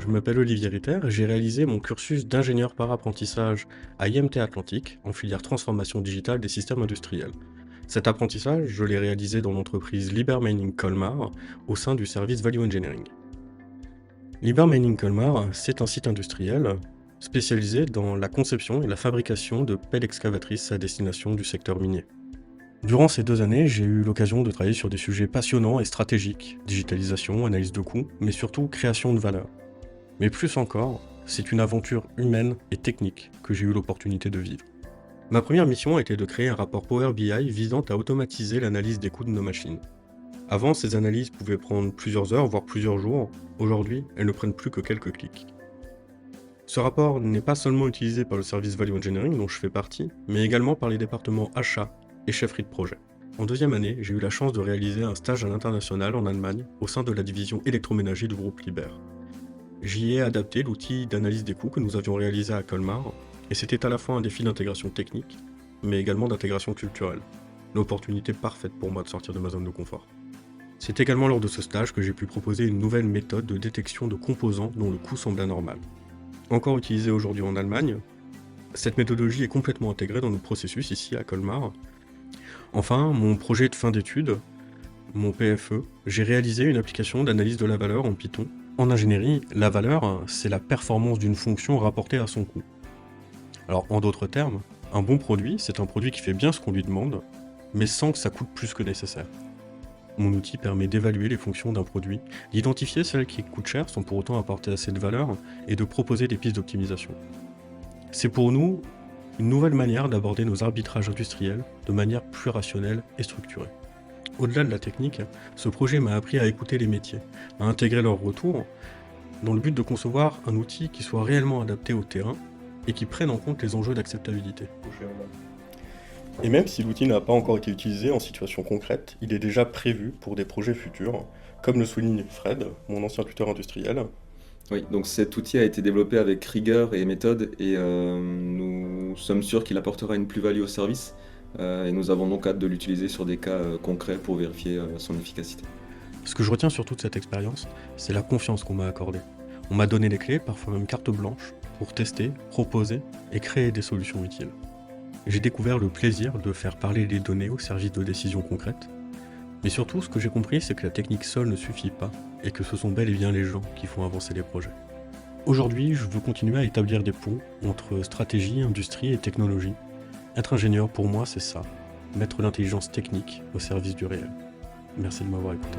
Je m'appelle Olivier Ritter et j'ai réalisé mon cursus d'ingénieur par apprentissage à IMT Atlantique en filière transformation digitale des systèmes industriels. Cet apprentissage, je l'ai réalisé dans l'entreprise Liber Mining Colmar au sein du service Value Engineering. Liber Mining Colmar, c'est un site industriel spécialisé dans la conception et la fabrication de pelles excavatrices à destination du secteur minier. Durant ces 2 années, j'ai eu l'occasion de travailler sur des sujets passionnants et stratégiques, digitalisation, analyse de coûts, mais surtout création de valeur. Mais plus encore, c'est une aventure humaine et technique que j'ai eu l'opportunité de vivre. Ma première mission était de créer un rapport Power BI visant à automatiser l'analyse des coûts de nos machines. Avant, ces analyses pouvaient prendre plusieurs heures, voire plusieurs jours. Aujourd'hui, elles ne prennent plus que quelques clics. Ce rapport n'est pas seulement utilisé par le service Value Engineering dont je fais partie, mais également par les départements achats et chefferie de projet. En 2e année, j'ai eu la chance de réaliser un stage à l'international en Allemagne au sein de la division électroménager du groupe Liber. J'y ai adapté l'outil d'analyse des coûts que nous avions réalisé à Colmar, et c'était à la fois un défi d'intégration technique, mais également d'intégration culturelle. L'opportunité parfaite pour moi de sortir de ma zone de confort. C'est également lors de ce stage que j'ai pu proposer une nouvelle méthode de détection de composants dont le coût semble anormal. Encore utilisée aujourd'hui en Allemagne, cette méthodologie est complètement intégrée dans nos processus ici à Colmar. Enfin, mon projet de fin d'études, mon PFE, j'ai réalisé une application d'analyse de la valeur en Python. En ingénierie, la valeur, c'est la performance d'une fonction rapportée à son coût. Alors, en d'autres termes, un bon produit, c'est un produit qui fait bien ce qu'on lui demande, mais sans que ça coûte plus que nécessaire. Mon outil permet d'évaluer les fonctions d'un produit, d'identifier celles qui coûtent cher sans pour autant apporter assez de valeur, et de proposer des pistes d'optimisation. C'est pour nous une nouvelle manière d'aborder nos arbitrages industriels de manière plus rationnelle et structurée. Au-delà de la technique, ce projet m'a appris à écouter les métiers, à intégrer leurs retours, dans le but de concevoir un outil qui soit réellement adapté au terrain et qui prenne en compte les enjeux d'acceptabilité. Et même si l'outil n'a pas encore été utilisé en situation concrète, il est déjà prévu pour des projets futurs, comme le souligne Fred, mon ancien tuteur industriel. Oui, donc cet outil a été développé avec rigueur et méthode et nous sommes sûrs qu'il apportera une plus-value au service et nous avons donc hâte de l'utiliser sur des cas concrets pour vérifier son efficacité. Ce que je retiens surtout de cette expérience, c'est la confiance qu'on m'a accordée. On m'a donné les clés, parfois même carte blanche, pour tester, proposer et créer des solutions utiles. J'ai découvert le plaisir de faire parler les données au service de décisions concrètes. Mais surtout, ce que j'ai compris, c'est que la technique seule ne suffit pas, et que ce sont bel et bien les gens qui font avancer les projets. Aujourd'hui, je veux continuer à établir des ponts entre stratégie, industrie et technologie. Être ingénieur, pour moi, c'est ça, mettre l'intelligence technique au service du réel. Merci de m'avoir écouté.